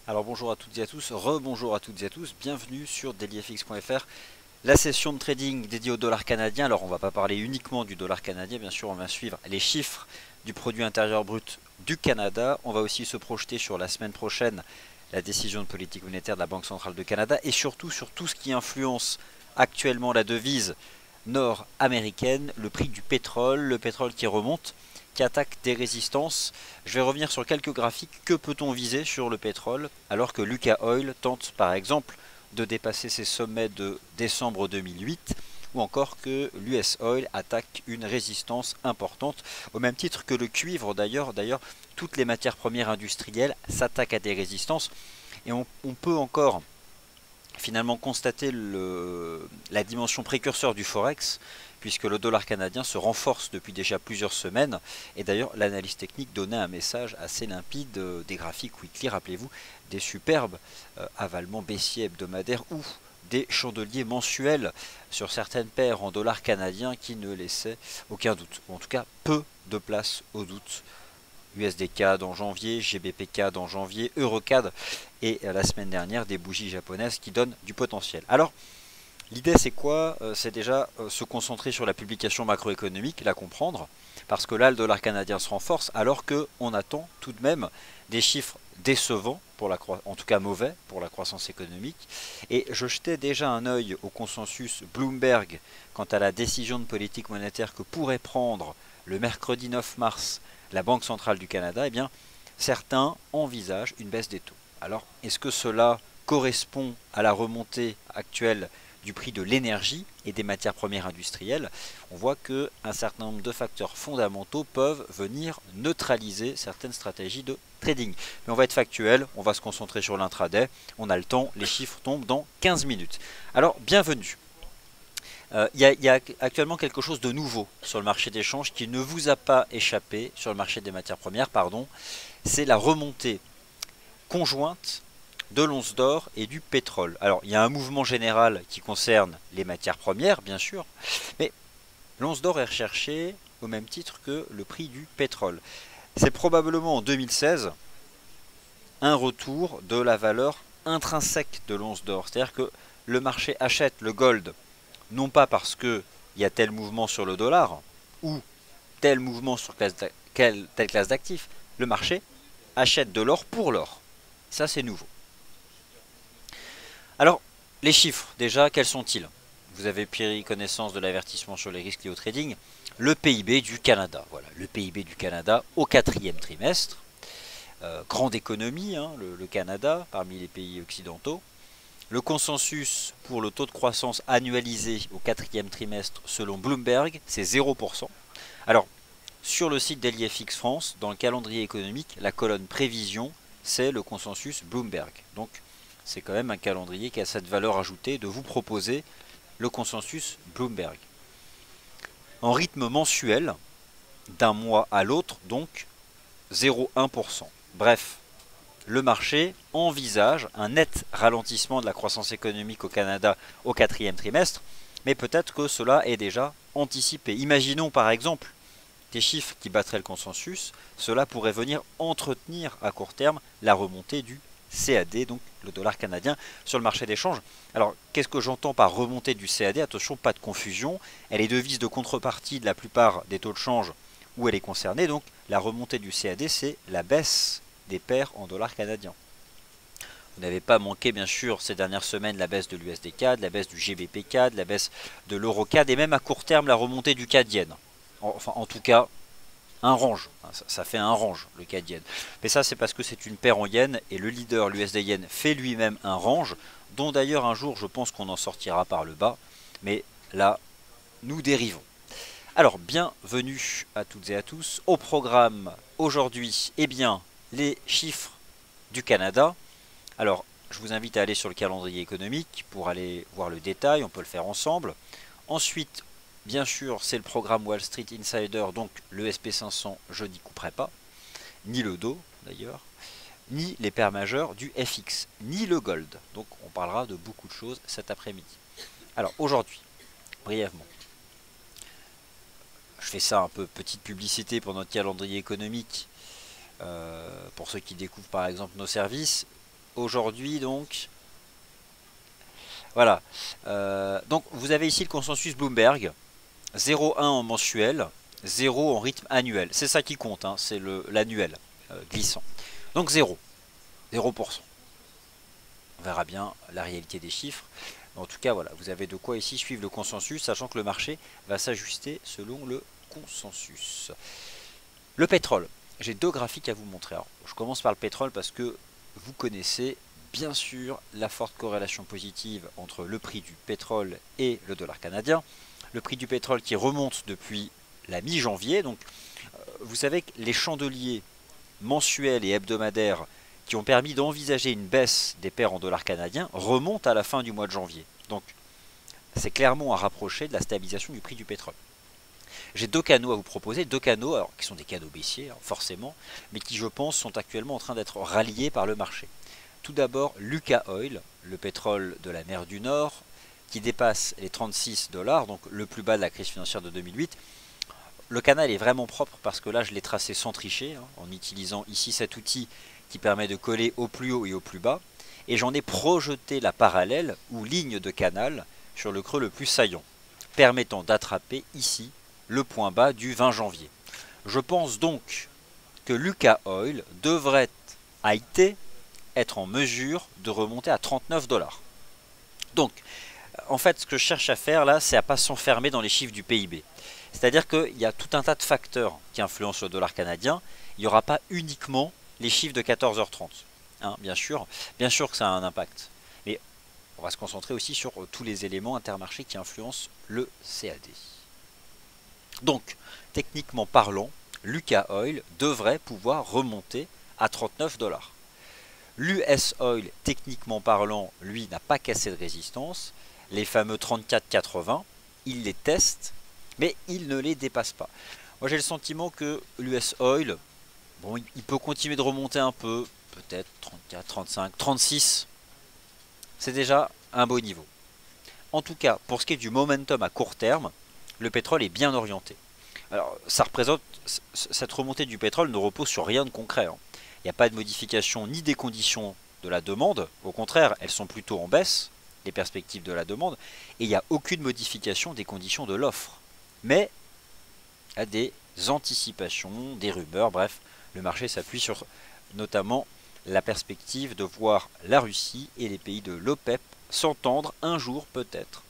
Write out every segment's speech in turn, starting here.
Alors bonjour à toutes et à tous, rebonjour à toutes et à tous, bienvenue sur dailyfx.fr, la session de trading dédiée au dollar canadien. Alors on va pas parler uniquement du dollar canadien, bien sûr on va suivre les chiffres du produit intérieur brut du Canada. On va aussi se projeter sur la semaine prochaine, la décision de politique monétaire de la Banque centrale de Canada et surtout sur tout ce qui influence actuellement la devise nord-américaine, le prix du pétrole, le pétrole qui remonte, qui attaque des résistances. Je vais revenir sur quelques graphiques. Que peut-on viser sur le pétrole alors que Lucas Oil tente par exemple de dépasser ses sommets de décembre 2008 ou encore que l'US Oil attaque une résistance importante au même titre que le cuivre d'ailleurs. Toutes les matières premières industrielles s'attaquent à des résistances et on peut encore finalement constater la dimension précurseur du Forex, puisque le dollar canadien se renforce depuis déjà plusieurs semaines. Et d'ailleurs, l'analyse technique donnait un message assez limpide, des graphiques weekly, rappelez-vous, des superbes avalements baissiers hebdomadaires ou des chandeliers mensuels sur certaines paires en dollars canadiens qui ne laissaient aucun doute, ou en tout cas peu de place au doute. USD-CAD en janvier, GBP-CAD en janvier, EURO-CAD et la semaine dernière des bougies japonaises qui donnent du potentiel. Alors l'idée c'est quoi? C'est déjà se concentrer sur la publication macroéconomique, la comprendre, parce que là le dollar canadien se renforce alors qu'on attend tout de même des chiffres décevants, en tout cas mauvais pour la croissance économique. Et je jetais déjà un œil au consensus Bloomberg quant à la décision de politique monétaire que pourrait prendre le mercredi 9 mars la Banque centrale du Canada. Eh bien, certains envisagent une baisse des taux. Alors, est-ce que cela correspond à la remontée actuelle du prix de l'énergie et des matières premières industrielles? On voit qu'un certain nombre de facteurs fondamentaux peuvent venir neutraliser certaines stratégies de trading. Mais on va être factuel, on va se concentrer sur l'intraday, on a le temps, les chiffres tombent dans 15 minutes. Alors, bienvenue. Il y a actuellement quelque chose de nouveau sur le marché des changes qui ne vous a pas échappé sur le marché des matières premières, pardon. C'est la remontée conjointe de l'once d'or et du pétrole. Alors, il y a un mouvement général qui concerne les matières premières, bien sûr, mais l'once d'or est recherchée au même titre que le prix du pétrole. C'est probablement en 2016 un retour de la valeur intrinsèque de l'once d'or. C'est-à-dire que le marché achète le gold non pas parce qu'il y a tel mouvement sur le dollar ou tel mouvement sur telle classe d'actifs. Le marché achète de l'or pour l'or. Ça, c'est nouveau. Alors, les chiffres, déjà, quels sont-ils? Vous avez pris connaissance de l'avertissement sur les risques liés au trading. Le PIB du Canada. Voilà, le PIB du Canada au quatrième trimestre. Grande économie, hein, le Canada, parmi les pays occidentaux. Le consensus pour le taux de croissance annualisé au quatrième trimestre selon Bloomberg, c'est 0%. Alors, sur le site d'LIFX France, dans le calendrier économique, la colonne prévision, c'est le consensus Bloomberg. Donc, c'est quand même un calendrier qui a cette valeur ajoutée de vous proposer le consensus Bloomberg. En rythme mensuel, d'un mois à l'autre, donc 0,1%. Bref, le marché envisage un net ralentissement de la croissance économique au Canada au quatrième trimestre, mais peut-être que cela est déjà anticipé. Imaginons par exemple des chiffres qui battraient le consensus, cela pourrait venir entretenir à court terme la remontée du CAD, donc le dollar canadien, sur le marché des changes. Alors, qu'est-ce que j'entends par remontée du CAD? Attention, pas de confusion, elle est devise de contrepartie de la plupart des taux de change où elle est concernée, donc la remontée du CAD, c'est la baisse des paires en dollars canadiens. Vous n'avez pas manqué bien sûr ces dernières semaines la baisse de l'USD-CAD, la baisse du GBP-CAD, la baisse de l'euro-CAD et même à court terme la remontée du CAD-yen. Enfin en tout cas un range, ça fait un range le CAD-yen. Mais ça c'est parce que c'est une paire en yen et le leader l'USD-yen fait lui-même un range dont d'ailleurs un jour je pense qu'on en sortira par le bas. Mais là nous dérivons. Alors bienvenue à toutes et à tous. Au programme aujourd'hui, eh bien les chiffres du Canada. Alors, je vous invite à aller sur le calendrier économique pour aller voir le détail, on peut le faire ensemble. Ensuite, bien sûr, c'est le programme Wall Street Insider, donc le SP500, je n'y couperai pas, ni le Dow d'ailleurs, ni les paires majeures du FX, ni le gold. Donc on parlera de beaucoup de choses cet après-midi. Alors aujourd'hui, brièvement, je fais ça un peu petite publicité pour notre calendrier économique. Pour ceux qui découvrent par exemple nos services, aujourd'hui donc. Voilà. Donc vous avez ici le consensus Bloomberg. 0,1 en mensuel, 0 en rythme annuel. C'est ça qui compte, hein, c'est l'annuel glissant. Donc 0. 0%. On verra bien la réalité des chiffres. En tout cas, voilà, vous avez de quoi ici suivre le consensus, sachant que le marché va s'ajuster selon le consensus. Le pétrole. J'ai deux graphiques à vous montrer. Alors, je commence par le pétrole parce que vous connaissez bien sûr la forte corrélation positive entre le prix du pétrole et le dollar canadien. Le prix du pétrole qui remonte depuis la mi-janvier. Donc, vous savez que les chandeliers mensuels et hebdomadaires qui ont permis d'envisager une baisse des paires en dollars canadiens remontent à la fin du mois de janvier. Donc, c'est clairement à rapprocher de la stabilisation du prix du pétrole. J'ai deux canaux à vous proposer, deux canaux alors, qui sont des canaux baissiers, forcément, mais qui, je pense, sont actuellement en train d'être ralliés par le marché. Tout d'abord, Lucas Oil, le pétrole de la mer du Nord, qui dépasse les 36 $, donc le plus bas de la crise financière de 2008. Le canal est vraiment propre parce que là, je l'ai tracé sans tricher, en utilisant ici cet outil qui permet de coller au plus haut et au plus bas. Et j'en ai projeté la parallèle ou ligne de canal sur le creux le plus saillant, permettant d'attraper ici le point bas du 20 janvier. Je pense donc que Lucas Oil devrait, a été, être en mesure de remonter à 39 $. Donc, en fait, ce que je cherche à faire là, c'est à ne pas s'enfermer dans les chiffres du PIB. C'est-à-dire qu'il y a tout un tas de facteurs qui influencent le dollar canadien. Il n'y aura pas uniquement les chiffres de 14h30. Hein, bien sûr que ça a un impact. Mais on va se concentrer aussi sur tous les éléments intermarchés qui influencent le CAD. Donc, techniquement parlant, Lucas Oil devrait pouvoir remonter à 39 $. L'US Oil, techniquement parlant, lui, n'a pas cassé de résistance. Les fameux 34,80, il les teste, mais il ne les dépasse pas. Moi, j'ai le sentiment que l'US Oil, bon, il peut continuer de remonter un peu, peut-être 34, 35, 36. C'est déjà un beau niveau. En tout cas, pour ce qui est du momentum à court terme, le pétrole est bien orienté. Alors, ça représente, cette remontée du pétrole ne repose sur rien de concret. Hein. Il n'y a pas de modification ni des conditions de la demande. Au contraire, elles sont plutôt en baisse, les perspectives de la demande. Et il n'y a aucune modification des conditions de l'offre. Mais il y a des anticipations, des rumeurs, bref, le marché s'appuie sur notamment la perspective de voir la Russie et les pays de l'OPEP s'entendre un jour peut-être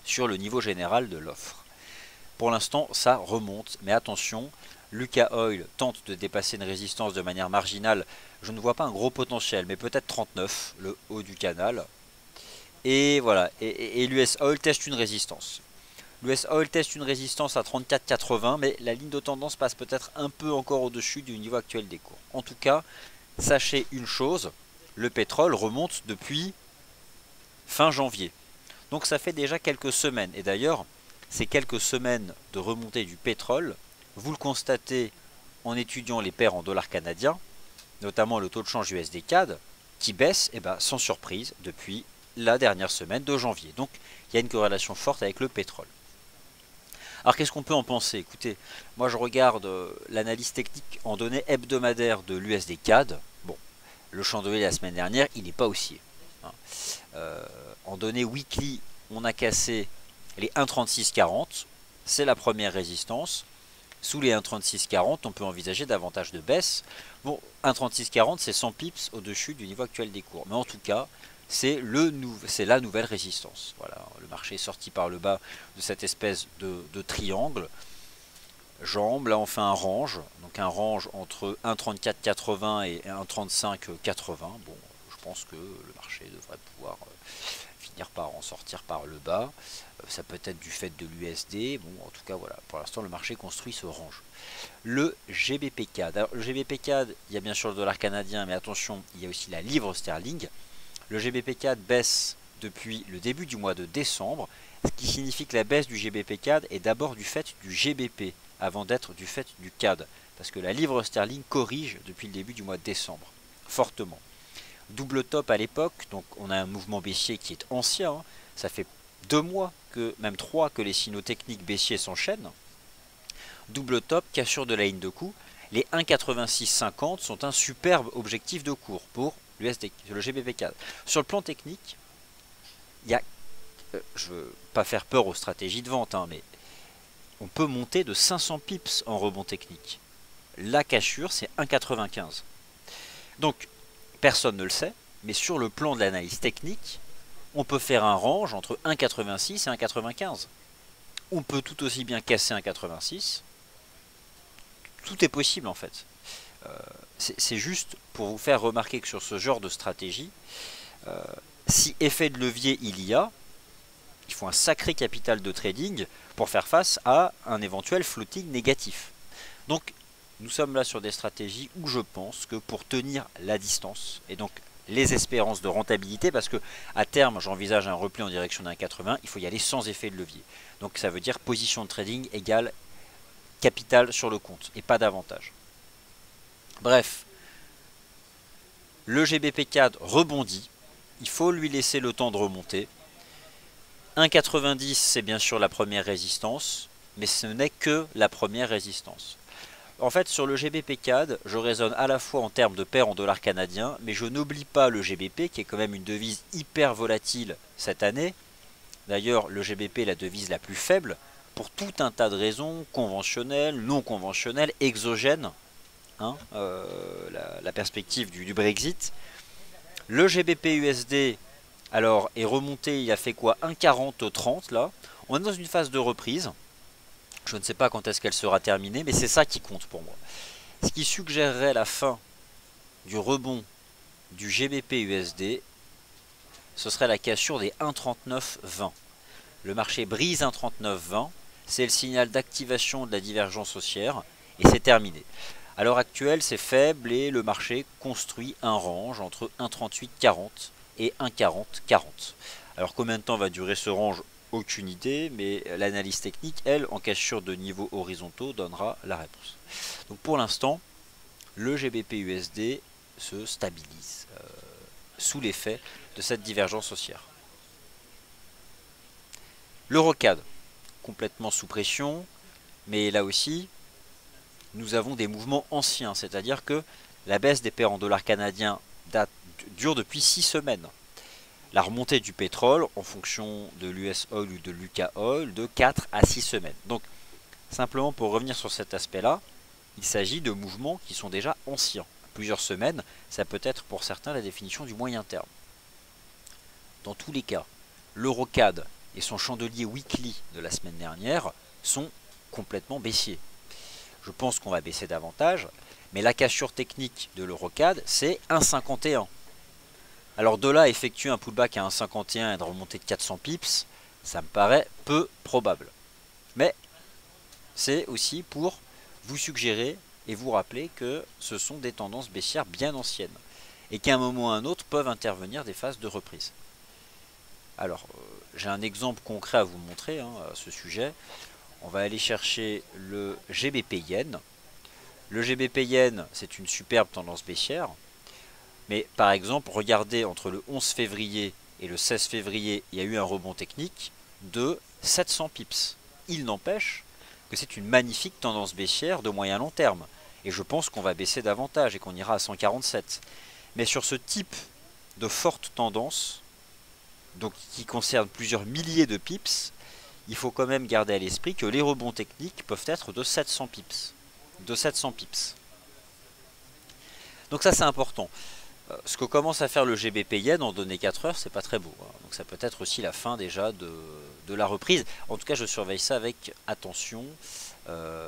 sur le niveau général de l'offre. Pour l'instant, ça remonte, mais attention, Lucas Oil tente de dépasser une résistance de manière marginale. Je ne vois pas un gros potentiel, mais peut-être 39, le haut du canal. Et voilà, et l'US Oil teste une résistance. L'US Oil teste une résistance à 34,80, mais la ligne de tendance passe peut-être un peu encore au-dessus du niveau actuel des cours. En tout cas, sachez une chose, le pétrole remonte depuis fin janvier. Donc ça fait déjà quelques semaines. Et d'ailleurs, ces quelques semaines de remontée du pétrole, vous le constatez en étudiant les paires en dollars canadiens, notamment le taux de change USD CAD, qui baisse sans surprise depuis la dernière semaine de janvier. Donc il y a une corrélation forte avec le pétrole. Alors qu'est-ce qu'on peut en penser? Écoutez, moi je regarde l'analyse technique en données hebdomadaires de l'USD CAD. Bon, le chandelier la semaine dernière, il n'est pas haussier. Hein. En données weekly, on a cassé les 1,3640, c'est la première résistance. Sous les 1,3640, on peut envisager davantage de baisse. Bon, 1,3640, c'est 100 pips au-dessus du niveau actuel des cours. Mais en tout cas, c'est la nouvelle résistance. Voilà, le marché est sorti par le bas de cette espèce de triangle. Jambe, là on fait un range. Donc un range entre 1,3480 et 1,3580. Bon, je pense que le marché devrait pouvoir finir par en sortir par le bas. Ça peut être du fait de l'USD. Bon, en tout cas, voilà. Pour l'instant, le marché construit ce range. Le GBP CAD. Alors, le GBP CAD, il y a bien sûr le dollar canadien, mais attention, il y a aussi la livre sterling. Le GBP CAD baisse depuis le début du mois de décembre, ce qui signifie que la baisse du GBP CAD est d'abord du fait du GBP, avant d'être du fait du CAD. Parce que la livre sterling corrige depuis le début du mois de décembre, fortement. Double top à l'époque, donc on a un mouvement baissier qui est ancien, hein. Ça fait 2 mois, même 3 que les signaux techniques baissiers s'enchaînent. Double top, cassure de la ligne de coup. Les 1,8650 sont un superbe objectif de cours pour le GBP CAD. Sur le plan technique, il y a, je veux pas faire peur aux stratégies de vente, hein, mais on peut monter de 500 pips en rebond technique. La cassure, c'est 1,95. Donc, personne ne le sait, mais sur le plan de l'analyse technique, on peut faire un range entre 1,86 et 1,95. On peut tout aussi bien casser 1,86. Tout est possible en fait. C'est juste pour vous faire remarquer que sur ce genre de stratégie, si effet de levier il faut un sacré capital de trading pour faire face à un éventuel floating négatif. Donc nous sommes là sur des stratégies où je pense que pour tenir la distance, et donc les espérances de rentabilité, parce que à terme j'envisage un repli en direction d'un 80, il faut y aller sans effet de levier. Donc ça veut dire position de trading égale capital sur le compte et pas davantage. Bref, le GBP CAD rebondit, il faut lui laisser le temps de remonter. 1,90 c'est bien sûr la première résistance, mais ce n'est que la première résistance. En fait, sur le GBP CAD, je raisonne à la fois en termes de paire en dollars canadiens, mais je n'oublie pas le GBP qui est quand même une devise hyper volatile cette année. D'ailleurs, le GBP est la devise la plus faible pour tout un tas de raisons conventionnelles, non conventionnelles, exogènes. Hein, la perspective du Brexit. Le GBP USD alors est remonté, il a fait quoi, 1,4030 là. On est dans une phase de reprise. Je ne sais pas quand est-ce qu'elle sera terminée, mais c'est ça qui compte pour moi. Ce qui suggérerait la fin du rebond du GBP USD, ce serait la cassure des 1,3920. Le marché brise 1,3920, c'est le signal d'activation de la divergence haussière et c'est terminé. À l'heure actuelle, c'est faible et le marché construit un range entre 1,3840 et 1,4040. Alors combien de temps va durer ce range? Aucune idée, mais l'analyse technique, elle, en cassure de niveaux horizontaux, donnera la réponse. Donc pour l'instant, le GBP USD se stabilise sous l'effet de cette divergence haussière. L'Eurocad, complètement sous pression, mais là aussi, nous avons des mouvements anciens, c'est-à-dire que la baisse des paires en dollars canadiens dure depuis 6 semaines. La remontée du pétrole en fonction de l'US Oil ou de l'UK Oil de 4 à 6 semaines. Donc simplement pour revenir sur cet aspect-là, il s'agit de mouvements qui sont déjà anciens. Plusieurs semaines, ça peut être pour certains la définition du moyen terme. Dans tous les cas, l'Eurocad et son chandelier weekly de la semaine dernière sont complètement baissiers. Je pense qu'on va baisser davantage, mais la cassure technique de l'Eurocad, c'est 1,51. Alors de là, effectuer un pullback à 1,51 et de remonter de 400 pips, ça me paraît peu probable. Mais c'est aussi pour vous suggérer et vous rappeler que ce sont des tendances baissières bien anciennes et qu'à un moment ou à un autre peuvent intervenir des phases de reprise. Alors, j'ai un exemple concret à vous montrer à ce sujet. On va aller chercher le GBP Yen. Le GBP Yen, c'est une superbe tendance baissière. Mais par exemple, regardez, entre le 11 février et le 16 février, il y a eu un rebond technique de 700 pips. Il n'empêche que c'est une magnifique tendance baissière de moyen long terme. Et je pense qu'on va baisser davantage et qu'on ira à 147. Mais sur ce type de forte tendance, donc qui concerne plusieurs milliers de pips, il faut quand même garder à l'esprit que les rebonds techniques peuvent être de 700 pips. De 700 pips. Donc ça c'est important. Ce que commence à faire le GBP Yen en données 4 heures, c'est pas très beau. Donc ça peut être aussi la fin déjà de la reprise. En tout cas, je surveille ça avec attention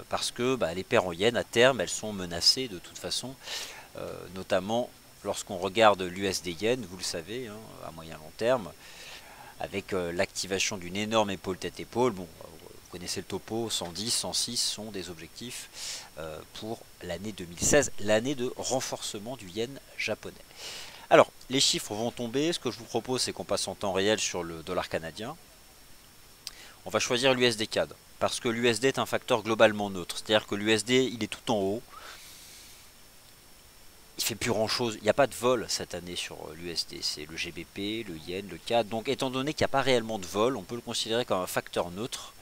parce que les paires en Yen à terme, elles sont menacées de toute façon, notamment lorsqu'on regarde l'USD Yen, vous le savez, à moyen long terme, avec l'activation d'une énorme épaule tête-épaule. Bon, vous connaissez le topo, 110, 106 sont des objectifs pour l'année 2016, l'année de renforcement du yen japonais. Alors, les chiffres vont tomber. Ce que je vous propose, c'est qu'on passe en temps réel sur le dollar canadien. On va choisir l'USD CAD, parce que l'USD est un facteur globalement neutre. C'est-à-dire que l'USD, il est tout en haut. Il fait plus grand chose, il n'y a pas de vol cette année sur l'USD, c'est le GBP, le Yen, le CAD. Donc étant donné qu'il n'y a pas réellement de vol, on peut le considérer comme un facteur neutre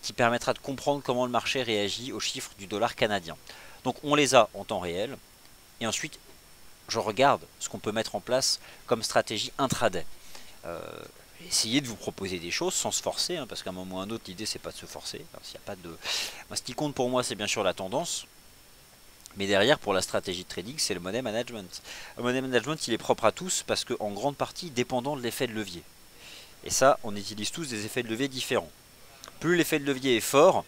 qui permettra de comprendre comment le marché réagit aux chiffres du dollar canadien. Donc on les a en temps réel, et ensuite je regarde ce qu'on peut mettre en place comme stratégie intraday. Essayez de vous proposer des choses sans se forcer, hein, parce qu'à un moment ou à un autre, l'idée c'est pas de se forcer. Alors, s'il y a pas de... Moi, ce qui compte pour moi, c'est bien sûr la tendance. Mais derrière, pour la stratégie de trading, c'est le money management. Le money management, il est propre à tous parce qu'en grande partie dépendant de l'effet de levier. Et ça, on utilise tous des effets de levier différents. Plus l'effet de levier est fort,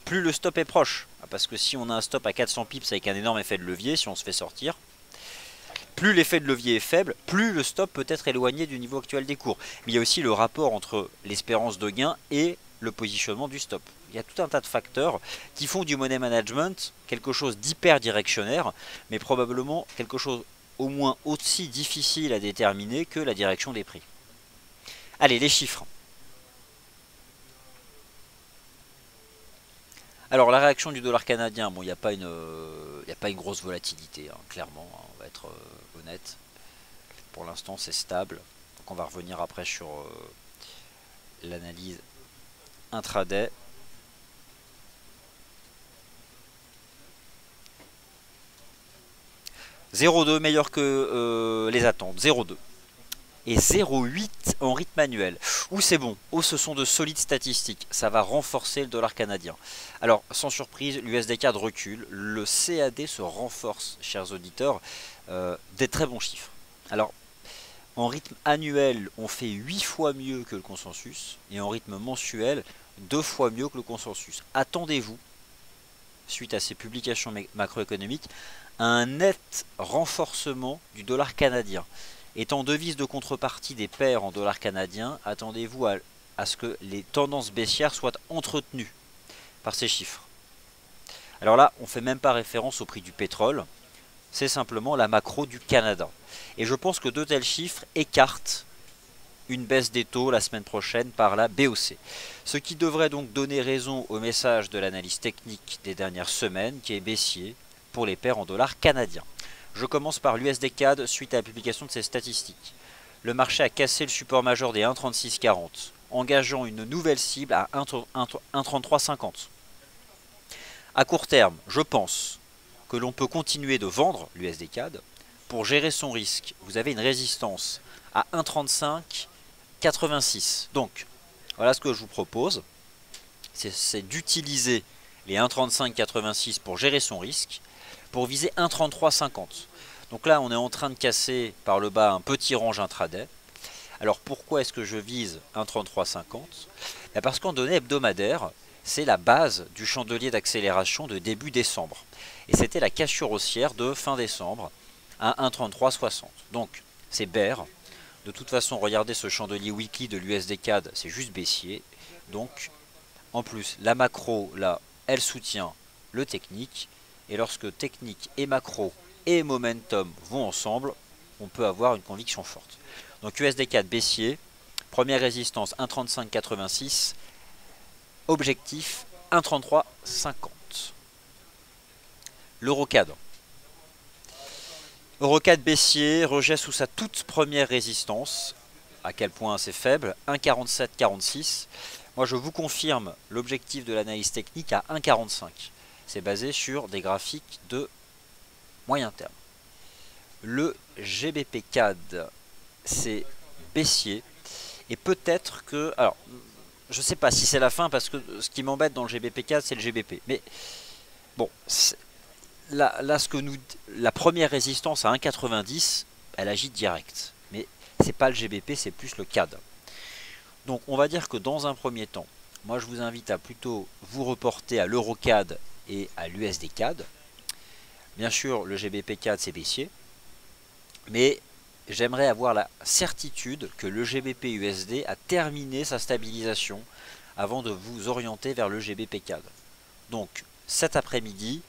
plus le stop est proche. Parce que si on a un stop à 400 pips avec un énorme effet de levier, si on se fait sortir, plus l'effet de levier est faible, plus le stop peut être éloigné du niveau actuel des cours. Mais il y a aussi le rapport entre l'espérance de gain et le positionnement du stop. Il y a tout un tas de facteurs qui font du money management quelque chose d'hyper directionnaire, mais probablement quelque chose au moins aussi difficile à déterminer que la direction des prix. Allez, les chiffres. Alors la réaction du dollar canadien, bon, il n'y a pas une grosse volatilité, hein, clairement, hein, on va être honnête. Pour l'instant c'est stable. Donc on va revenir après sur l'analyse intraday. « 0,2 meilleur que les attentes, 0,2. Et 0,8 en rythme annuel. Où c'est bon. Oh, ce sont de solides statistiques. Ça va renforcer le dollar canadien. Alors, sans surprise, l'USD-CAD recule. Le CAD se renforce, chers auditeurs. Des très bons chiffres. Alors, en rythme annuel, on fait 8 fois mieux que le consensus. Et en rythme mensuel, 2 fois mieux que le consensus. Attendez-vous, suite à ces publications macroéconomiques, à un net renforcement du dollar canadien. Étant devise de contrepartie des paires en dollars canadiens, attendez-vous à ce que les tendances baissières soient entretenues par ces chiffres. Alors là, on ne fait même pas référence au prix du pétrole, c'est simplement la macro du Canada. Et je pense que de tels chiffres écartent une baisse des taux la semaine prochaine par la BOC. Ce qui devrait donc donner raison au message de l'analyse technique des dernières semaines qui est baissier pour les paires en dollars canadiens. Je commence par l'USD-CAD suite à la publication de ces statistiques. Le marché a cassé le support majeur des 1,3640, engageant une nouvelle cible à 1,3350. À court terme, je pense que l'on peut continuer de vendre l'USD-CAD. Pour gérer son risque, vous avez une résistance à 1,3586. Donc, voilà ce que je vous propose. C'est d'utiliser les 1,3586 pour gérer son risque, pour viser 1,3350. Donc là, on est en train de casser par le bas un petit range intraday. Alors pourquoi est-ce que je vise 1,3350 ? Parce qu'en données hebdomadaires, c'est la base du chandelier d'accélération de début décembre. Et c'était la cassure haussière de fin décembre à 1,3360. Donc c'est bear. De toute façon, regardez ce chandelier weekly de l'USD-CAD, c'est juste baissier. Donc en plus, la macro, là, elle soutient le technique. Et lorsque technique et macro et momentum vont ensemble, on peut avoir une conviction forte. Donc USD-CAD baissier, première résistance 1,3586, objectif 1,3350. L'Euro-CAD. Euro-CAD baissier, rejet sous sa toute première résistance. À quel point c'est faible, 1,4746. Moi je vous confirme l'objectif de l'analyse technique à 1,45. C'est basé sur des graphiques de moyen terme. Le GBP CAD, c'est baissier. Et peut-être que... Alors, je ne sais pas si c'est la fin, parce que ce qui m'embête dans le GBP CAD, c'est le GBP. Mais bon, là la première résistance à 1,90, elle agit direct. Mais c'est pas le GBP, c'est plus le CAD. Donc on va dire que dans un premier temps, moi je vous invite à plutôt vous reporter à l'Euro-CAD et à l'USD-CAD. Bien sûr, le GBP-CAD c'est baissier, mais j'aimerais avoir la certitude que le GBP-USD a terminé sa stabilisation avant de vous orienter vers le GBP-CAD. Donc cet après-midi,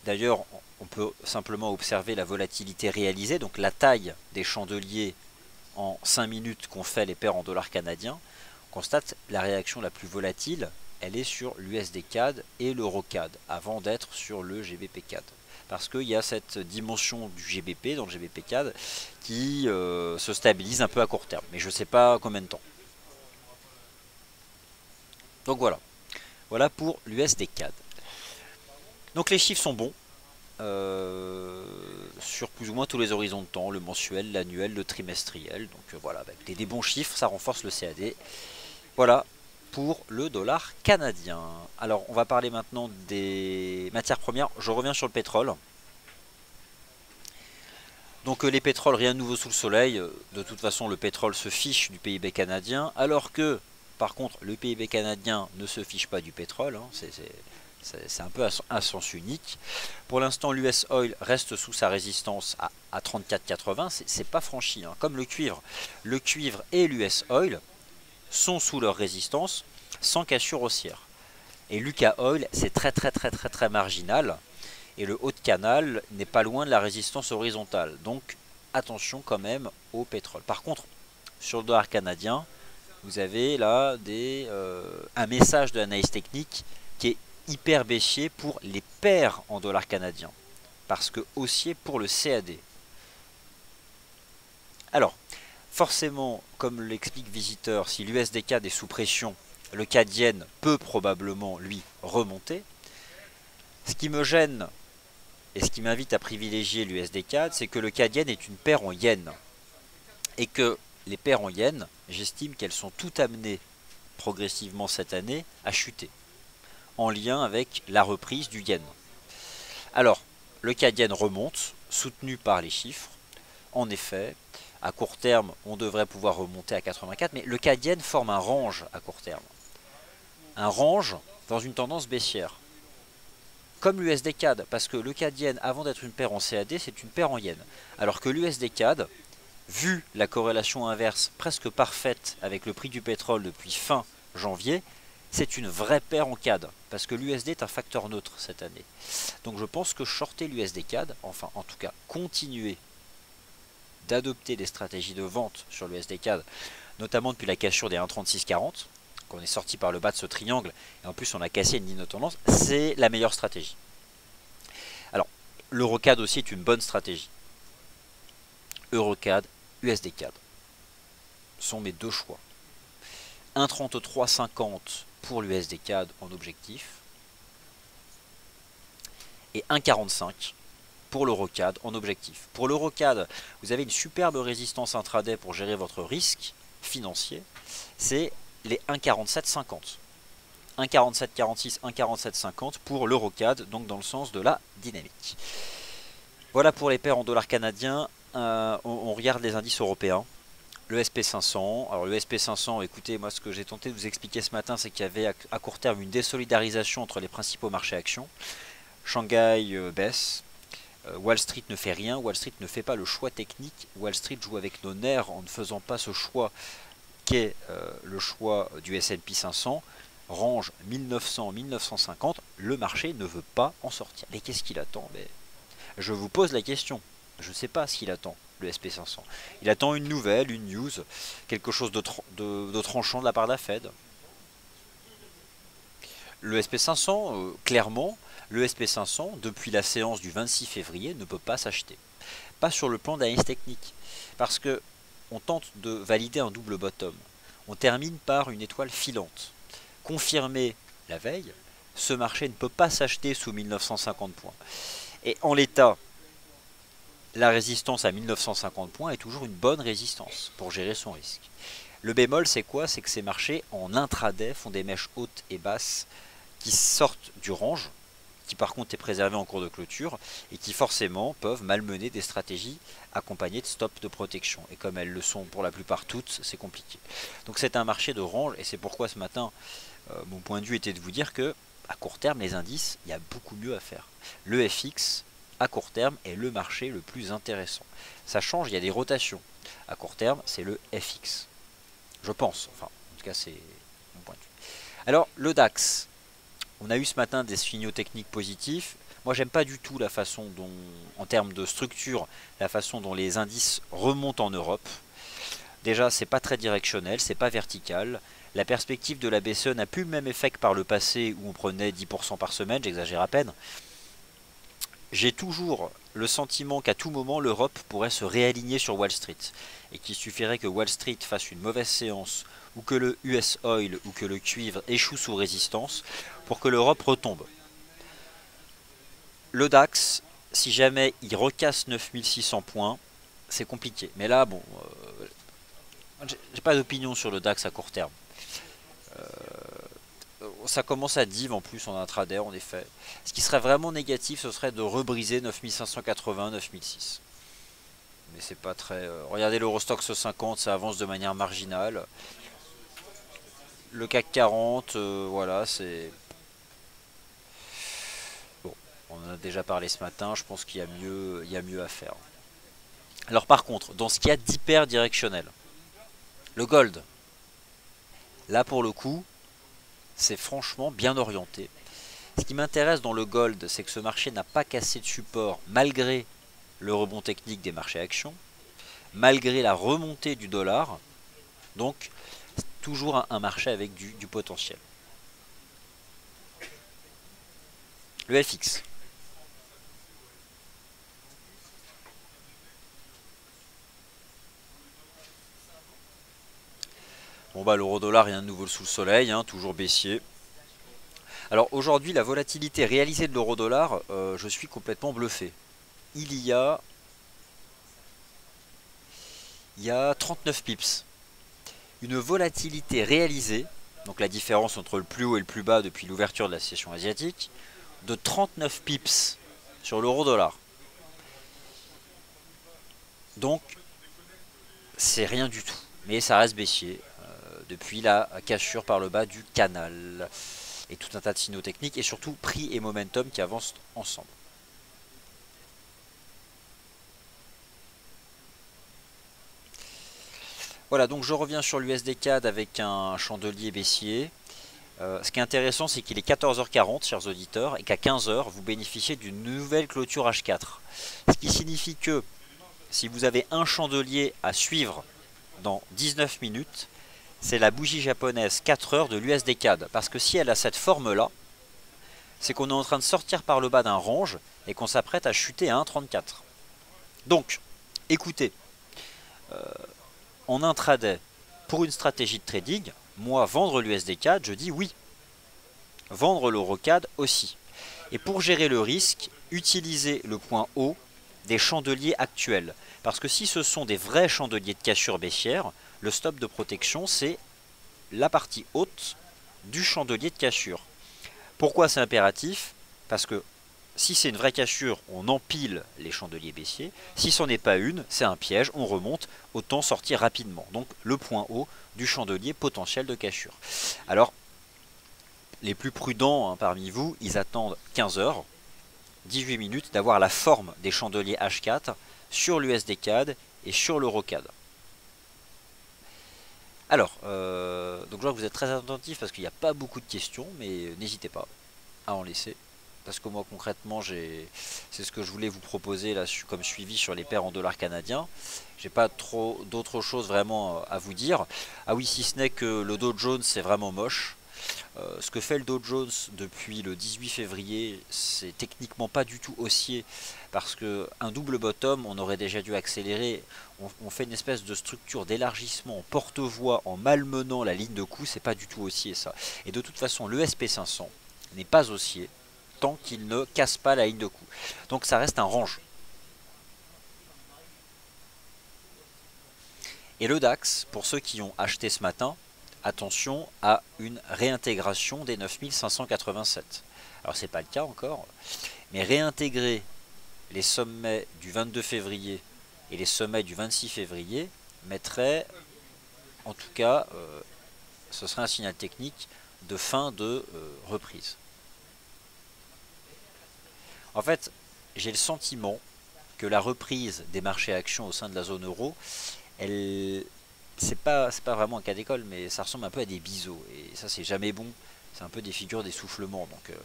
d'ailleurs on peut simplement observer la volatilité réalisée, donc la taille des chandeliers en 5 minutes qu'ont fait les paires en dollars canadiens. On constate la réaction la plus volatile, elle est sur l'USD-CAD et l'Euro-CAD, avant d'être sur le GBP-CAD. Parce qu'il y a cette dimension du GBP dans le GBP-CAD qui se stabilise un peu à court terme. Mais je ne sais pas combien de temps. Donc voilà. Voilà pour l'USD-CAD. Donc les chiffres sont bons. sur plus ou moins tous les horizons de temps, le mensuel, l'annuel, le trimestriel. Donc voilà, avec des bons chiffres, ça renforce le CAD. Voilà pour le dollar canadien. Alors on va parler maintenant des matières premières. Je reviens sur le pétrole. Donc les pétroles, rien de nouveau sous le soleil. De toute façon, le pétrole se fiche du PIB canadien, alors que, par contre, le PIB canadien ne se fiche pas du pétrole. Hein. C'est un peu un sens unique. Pour l'instant, l'US Oil reste sous sa résistance à 34,80. C'est pas franchi, hein. Comme le cuivre. Le cuivre et l'US Oil sont sous leur résistance sans cassure haussière. Et l'UK Oil, c'est très marginal. Et le haut de canal n'est pas loin de la résistance horizontale. Donc attention quand même au pétrole. Par contre, sur le dollar canadien, vous avez là un message de l'analyse technique qui est hyper baissier pour les paires en dollars canadiens. Parce que haussier pour le CAD. Alors, forcément, comme l'explique Visiteur, si l'USD CAD est sous pression, le CAD Yen peut probablement, lui, remonter. Ce qui me gêne et ce qui m'invite à privilégier l'USD CAD, c'est que le CAD Yen est une paire en Yen. Et que les paires en Yen, j'estime qu'elles sont toutes amenées progressivement cette année à chuter. En lien avec la reprise du Yen. Alors, le CAD Yen remonte, soutenu par les chiffres. En effet, à court terme, on devrait pouvoir remonter à 84, mais le CAD Yen forme un range à court terme. Un range dans une tendance baissière. Comme l'USD CAD, parce que le CAD Yen, avant d'être une paire en CAD, c'est une paire en Yen. Alors que l'USD CAD, vu la corrélation inverse presque parfaite avec le prix du pétrole depuis fin janvier, c'est une vraie paire en CAD, parce que l'USD est un facteur neutre cette année. Donc je pense que shorter l'USD CAD, enfin en tout cas continuer d'adopter des stratégies de vente sur l'USD CAD, notamment depuis la cassure des 1,3640, qu'on est sorti par le bas de ce triangle, et en plus on a cassé une ligne de tendance, c'est la meilleure stratégie. Alors, l'EuroCAD aussi est une bonne stratégie. EuroCAD, USD CAD sont mes deux choix. 1,3350 pour l'USD CAD en objectif, et 1,45 pour l'EuroCAD en objectif. Pour l'EuroCAD, vous avez une superbe résistance intraday pour gérer votre risque financier, c'est les 1,4750. 1,4746, 1,4750 pour l'EuroCAD, donc dans le sens de la dynamique. Voilà pour les paires en dollars canadiens. On regarde les indices européens. Le SP500. Alors le SP500, écoutez, moi ce que j'ai tenté de vous expliquer ce matin, c'est qu'il y avait à court terme une désolidarisation entre les principaux marchés actions. Shanghai baisse. Wall Street ne fait rien, Wall Street ne fait pas le choix technique, Wall Street joue avec nos nerfs en ne faisant pas ce choix qu'est le choix du S&P 500, range 1900-1950, le marché ne veut pas en sortir. Mais qu'est-ce qu'il attend? Je vous pose la question, je ne sais pas ce qu'il attend, le SP500. Il attend une nouvelle, une news, quelque chose de tranchant de la part de la Fed. Le SP500, clairement, le SP500, depuis la séance du 26 février, ne peut pas s'acheter. Pas sur le plan d'analyse technique. Parce que on tente de valider un double bottom. On termine par une étoile filante. Confirmé la veille, ce marché ne peut pas s'acheter sous 1950 points. Et en l'état, la résistance à 1950 points est toujours une bonne résistance pour gérer son risque. Le bémol, c'est quoi? C'est que ces marchés, en intraday, font des mèches hautes et basses qui sortent du range, qui par contre est préservé en cours de clôture, et qui forcément peuvent malmener des stratégies accompagnées de stop de protection. Et comme elles le sont pour la plupart toutes, c'est compliqué. Donc c'est un marché de range, et c'est pourquoi ce matin, mon point de vue était de vous dire que, à court terme, les indices, il y a beaucoup mieux à faire. Le FX, à court terme, est le marché le plus intéressant. Ça change, il y a des rotations. À court terme, c'est le FX. Je pense, enfin, en tout cas, c'est mon point de vue. Alors, le DAX, on a eu ce matin des signaux techniques positifs. Moi, j'aime pas du tout la façon dont, en termes de structure, la façon dont les indices remontent en Europe. Déjà, c'est pas très directionnel, c'est pas vertical. La perspective de la BCE n'a plus le même effet que par le passé où on prenait 10% par semaine, j'exagère à peine. J'ai toujours le sentiment qu'à tout moment, l'Europe pourrait se réaligner sur Wall Street. Et qu'il suffirait que Wall Street fasse une mauvaise séance, ou que le US Oil ou que le cuivre échoue sous résistance, pour que l'Europe retombe. Le DAX si jamais il recasse 9600 points, c'est compliqué. Mais là, bon, j'ai pas d'opinion sur le DAX à court terme. Ça commence à div en plus en intraday en effet. Ce qui serait vraiment négatif, ce serait de rebriser 9580, 9006. Mais c'est pas très... regardez l'Eurostoxx 50, ça avance de manière marginale. Le CAC 40, voilà, c'est... Bon, on en a déjà parlé ce matin, je pense qu'il y a mieux à faire. Alors par contre, dans ce qu'il y a d'hyper directionnel, le gold, là pour le coup, c'est franchement bien orienté. Ce qui m'intéresse dans le gold, c'est que ce marché n'a pas cassé de support malgré le rebond technique des marchés actions, malgré la remontée du dollar. Donc, toujours un marché avec du potentiel. Le FX. Bon bah l'euro dollar, rien de nouveau sous le soleil, hein, toujours baissier. Alors aujourd'hui, la volatilité réalisée de l'euro dollar, je suis complètement bluffé. Il y a 39 pips. Une volatilité réalisée, donc la différence entre le plus haut et le plus bas depuis l'ouverture de la session asiatique, de 39 pips sur l'euro dollar. Donc c'est rien du tout, mais ça reste baissier depuis la cassure par le bas du canal. Et tout un tas de signaux techniques et surtout prix et momentum qui avancent ensemble. Voilà, donc je reviens sur l'USD CAD avec un chandelier baissier. Ce qui est intéressant, c'est qu'il est 14h40, chers auditeurs, et qu'à 15h, vous bénéficiez d'une nouvelle clôture H4. Ce qui signifie que si vous avez un chandelier à suivre dans 19 minutes, c'est la bougie japonaise 4 heures de l'USD CAD. Parce que si elle a cette forme-là, c'est qu'on est en train de sortir par le bas d'un range et qu'on s'apprête à chuter à 1,34. Donc, écoutez, en intraday, pour une stratégie de trading, moi, vendre l'USD CAD, je dis oui. Vendre l'euro CAD aussi. Et pour gérer le risque, utilisez le point haut des chandeliers actuels. Parce que si ce sont des vrais chandeliers de cassure baissière, le stop de protection, c'est la partie haute du chandelier de cassure. Pourquoi c'est impératif? Parce que si c'est une vraie cassure, on empile les chandeliers baissiers. Si ce n'est pas une, c'est un piège, on remonte, autant sortir rapidement. Donc le point haut du chandelier potentiel de cassure. Alors, les plus prudents parmi vous, ils attendent 15 heures, 18 minutes, d'avoir la forme des chandeliers H4 sur l'USD CAD et sur l'euro CAD. Alors, donc je vois que vous êtes très attentifs parce qu'il n'y a pas beaucoup de questions, mais n'hésitez pas à en laisser. Parce que moi concrètement, c'est ce que je voulais vous proposer là comme suivi sur les paires en dollars canadiens. J'ai pas trop d'autres choses vraiment à vous dire. Ah oui, si ce n'est que le Dow Jones c'est vraiment moche. Ce que fait le Dow Jones depuis le 18 février, c'est techniquement pas du tout haussier parce que un double bottom, on aurait déjà dû accélérer. On fait une espèce de structure d'élargissement en porte-voie en malmenant la ligne de coup, c'est pas du tout haussier ça. Et de toute façon, le SP500 n'est pas haussier tant qu'il ne casse pas la ligne de coup. Donc ça reste un range. Et le DAX, pour ceux qui ont acheté ce matin, attention à une réintégration des 9587. Alors c'est pas le cas encore, mais réintégrer les sommets du 22 février et les sommets du 26 février mettrait, en tout cas, ce serait un signal technique de fin de reprise. En fait, j'ai le sentiment que la reprise des marchés actions au sein de la zone euro, c'est pas vraiment un cas d'école, mais ça ressemble un peu à des biseaux. Et ça, c'est jamais bon. C'est un peu des figures d'essoufflement. Donc,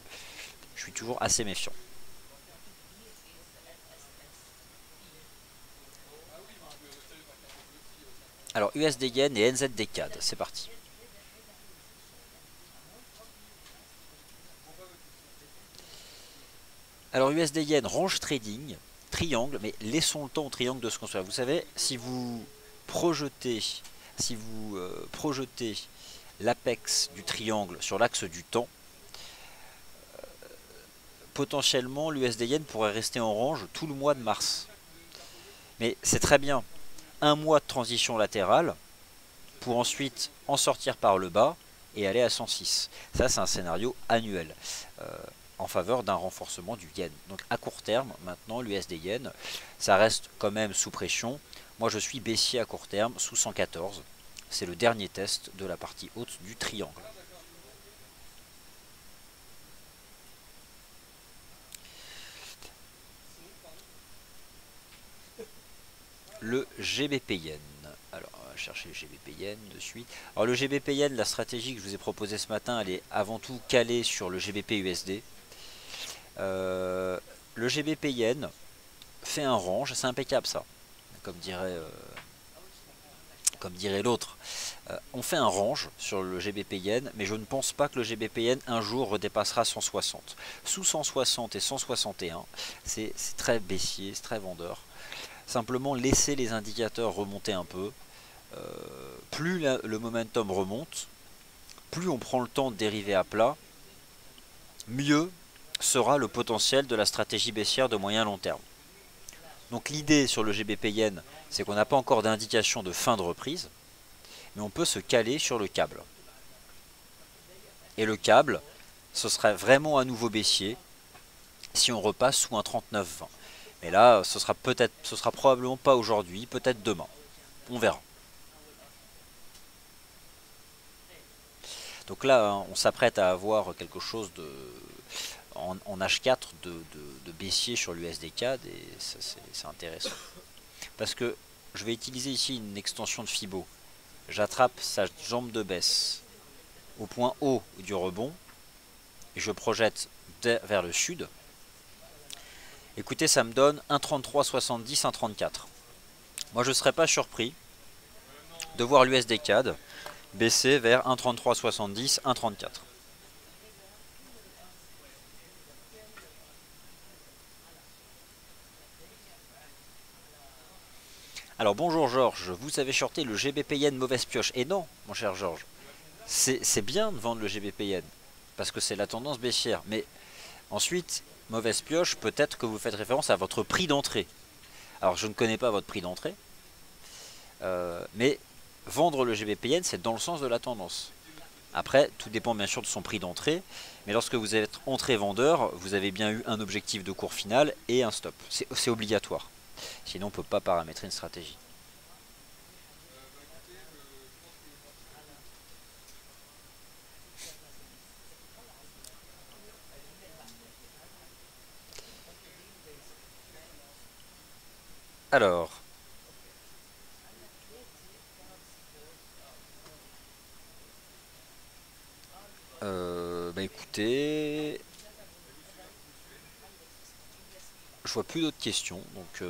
je suis toujours assez méfiant. Alors, USD Yen et NZD CAD, c'est parti. Alors, USD Yen, range trading, triangle, mais laissons le temps au triangle de se construire. Vous savez, si vous projetez l'apex du triangle sur l'axe du temps, potentiellement l'USD Yen pourrait rester en range tout le mois de mars. Mais c'est très bien. Un mois de transition latérale pour ensuite en sortir par le bas et aller à 106. Ça, c'est un scénario annuel en faveur d'un renforcement du yen. Donc à court terme, maintenant, l'USD Yen, ça reste quand même sous pression. Moi, je suis baissier à court terme sous 114. C'est le dernier test de la partie haute du triangle. Le GBP Yen. Alors, on va chercher le GBP Yen de suite. Alors, le GBP Yen, la stratégie que je vous ai proposée ce matin, elle est avant tout calée sur le GBP USD. Le GBP Yen fait un range, c'est impeccable ça, comme dirait l'autre. On fait un range sur le GBP Yen, mais je ne pense pas que le GBP Yen un jour redépassera 160. Sous 160 et 161, c'est très baissier, c'est très vendeur. Simplement laisser les indicateurs remonter un peu. Plus le momentum remonte, plus on prend le temps de dériver à plat, mieux sera le potentiel de la stratégie baissière de moyen long terme. Donc l'idée sur le GBP Yen, c'est qu'on n'a pas encore d'indication de fin de reprise, mais on peut se caler sur le câble. Et le câble, ce serait vraiment à nouveau baissier si on repasse sous un 39,20. Mais là, ce sera probablement pas aujourd'hui, peut-être demain. On verra. Donc là, on s'apprête à avoir quelque chose en H4 de baissier sur l'USD-CAD et c'est intéressant. Parce que je vais utiliser ici une extension de Fibo. J'attrape sa jambe de baisse au point haut du rebond et je projette vers le sud. Écoutez, ça me donne 1,3370, 1,34. Moi, je ne serais pas surpris de voir l'USD-CAD baisser vers 1,3370, 1,34. Alors bonjour Georges, vous avez shorté le GBP Yen mauvaise pioche. Et non, mon cher Georges, c'est bien de vendre le GBP Yen, parce que c'est la tendance baissière. Mais ensuite, mauvaise pioche, peut-être que vous faites référence à votre prix d'entrée. Alors je ne connais pas votre prix d'entrée, mais vendre le GBP Yen, c'est dans le sens de la tendance. Après, tout dépend bien sûr de son prix d'entrée, mais lorsque vous êtes entrée vendeur, vous avez bien eu un objectif de cours final et un stop. C'est obligatoire. Sinon, on ne peut pas paramétrer une stratégie. Alors, écoutez, je vois plus d'autres questions, donc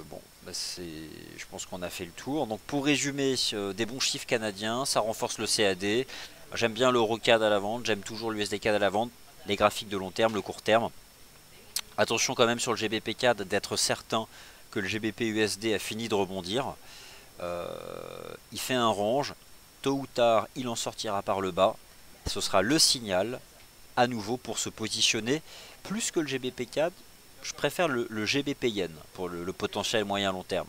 bon, je pense qu'on a fait le tour. Donc pour résumer, des bons chiffres canadiens, ça renforce le CAD. J'aime bien l'euro CAD à la vente, j'aime toujours l'USD CAD à la vente, les graphiques de long terme, le court terme. Attention quand même sur le GBP CAD d'être certain que le GBP USD a fini de rebondir. Il fait un range, tôt ou tard il en sortira par le bas. Ce sera le signal à nouveau pour se positionner. Plus que le GBP CAD, je préfère le GBP Yen pour le potentiel moyen long terme.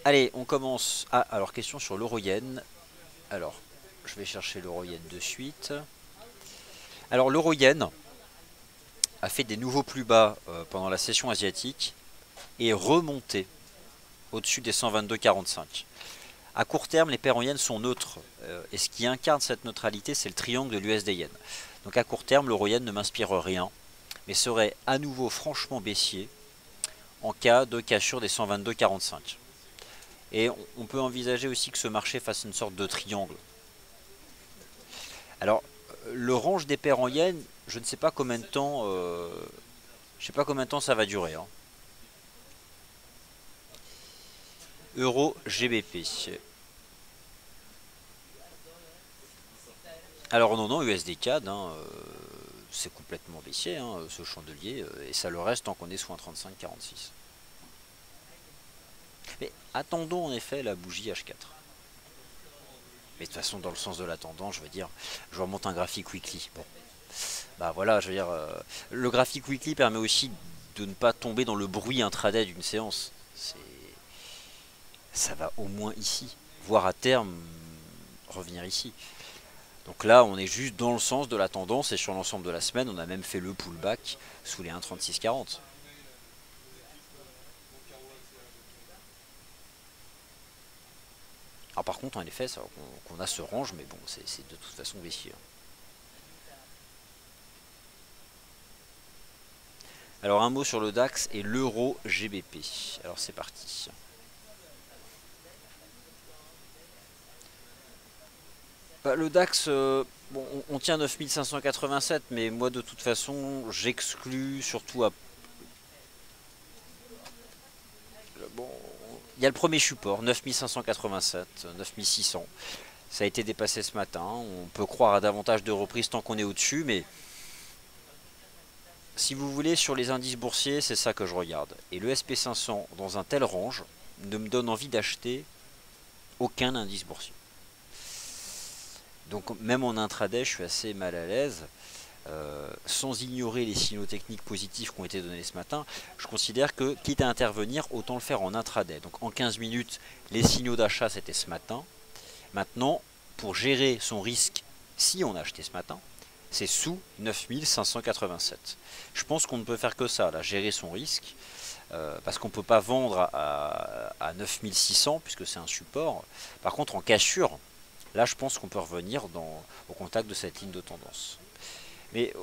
Allez, on commence. Ah, alors question sur l'euro yen. Alors, je vais chercher l'euro yen de suite. Alors l'euro yen a fait des nouveaux plus bas pendant la session asiatique et remonté au-dessus des 122,45. À court terme, les paires en yens sont neutres. Et ce qui incarne cette neutralité, c'est le triangle de l'USD yen. Donc à court terme, l'euro yen ne m'inspire rien, mais serait à nouveau franchement baissier en cas de cassure des 122,45. Et on peut envisager aussi que ce marché fasse une sorte de triangle. Alors, le range des paires en yens, je ne sais pas combien de temps, ça va durer. Hein. Euro GBP. Alors non, USD CAD, hein, c'est complètement baissier, hein, ce chandelier, et ça le reste tant qu'on est sous un 35,46. Mais attendons en effet la bougie H4. Mais de toute façon, dans le sens de la tendance, je veux dire, je remonte un graphique weekly. Bon, bah voilà, je veux dire, le graphique weekly permet aussi de ne pas tomber dans le bruit intraday d'une séance. Ça va au moins ici, voire à terme revenir ici. Donc là, on est juste dans le sens de la tendance et sur l'ensemble de la semaine, on a même fait le pullback sous les 1,3640. Alors par contre, en effet, qu'on a ce range, mais bon, c'est de toute façon baissier. Alors un mot sur le DAX et l'euro GBP. Alors c'est parti. Bah, le DAX, bon, on tient 9587, mais moi de toute façon, j'exclus surtout à... Bon, il y a le premier support, 9587, 9600. Ça a été dépassé ce matin. On peut croire à davantage de reprises tant qu'on est au-dessus, mais si vous voulez, sur les indices boursiers, c'est ça que je regarde. Et le SP500, dans un tel range, ne me donne envie d'acheter aucun indice boursier. Donc même en intraday, je suis assez mal à l'aise. Sans ignorer les signaux techniques positifs qui ont été donnés ce matin, je considère que, quitte à intervenir, autant le faire en intraday. Donc en 15 minutes, les signaux d'achat, c'était ce matin. Maintenant, pour gérer son risque, si on a acheté ce matin, c'est sous 9587. Je pense qu'on ne peut faire que ça, là, gérer son risque, parce qu'on ne peut pas vendre à 9600, puisque c'est un support. Par contre, en cassure, là, je pense qu'on peut revenir au contact de cette ligne de tendance. Mais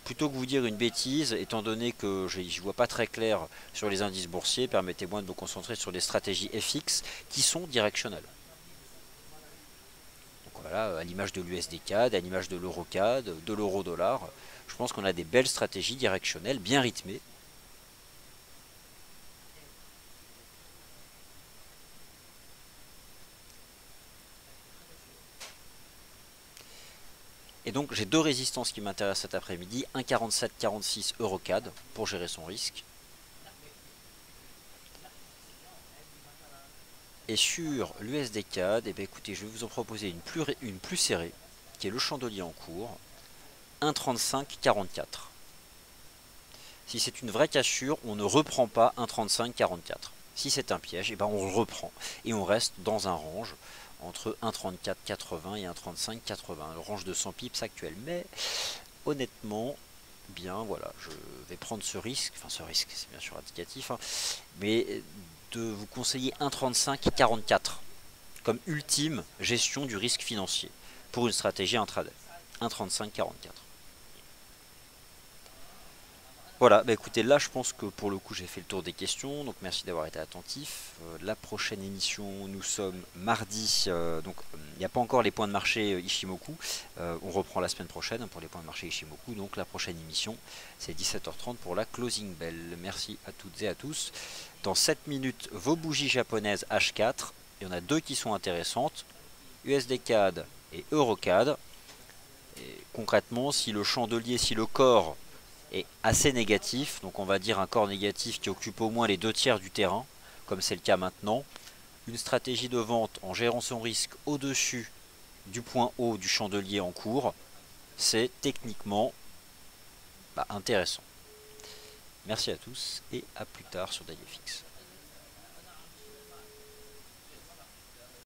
plutôt que vous dire une bêtise, étant donné que je n'y vois pas très clair sur les indices boursiers, permettez-moi de me concentrer sur des stratégies FX qui sont directionnelles. Donc voilà, à l'image de l'USD-CAD, à l'image de l'euro-CAD, de l'euro-dollar, je pense qu'on a des belles stratégies directionnelles, bien rythmées. Et donc j'ai deux résistances qui m'intéressent cet après-midi, 1,4746 EuroCAD pour gérer son risque. Et sur l'USD-CAD, eh bien, écoutez, je vais vous en proposer une plus serrée, qui est le chandelier en cours, 1,3544. Si c'est une vraie cassure, on ne reprend pas 1,3544. Si c'est un piège, eh ben on le reprend. Et on reste dans un range entre 1,3480 et 1,3580, le range de 100 pips actuel. Mais honnêtement, bien voilà, je vais prendre ce risque, enfin ce risque c'est bien sûr indicatif, hein, mais de vous conseiller 1,3544 comme ultime gestion du risque financier pour une stratégie intraday. 1,3544. Voilà, bah écoutez, là je pense que pour le coup j'ai fait le tour des questions, donc merci d'avoir été attentif. La prochaine émission, nous sommes mardi, donc il n'y a pas encore les points de marché Ishimoku, on reprend la semaine prochaine pour les points de marché Ishimoku, donc la prochaine émission c'est 17h30 pour la closing bell. Merci à toutes et à tous. Dans 7 minutes, vos bougies japonaises H4, il y en a deux qui sont intéressantes, USD-CAD et EuroCAD. Et concrètement, si le chandelier, si le corps est assez négatif, donc on va dire un corps négatif qui occupe au moins les 2/3 du terrain, comme c'est le cas maintenant, une stratégie de vente en gérant son risque au-dessus du point haut du chandelier en cours, c'est techniquement intéressant. Merci à tous et à plus tard sur DailyFX.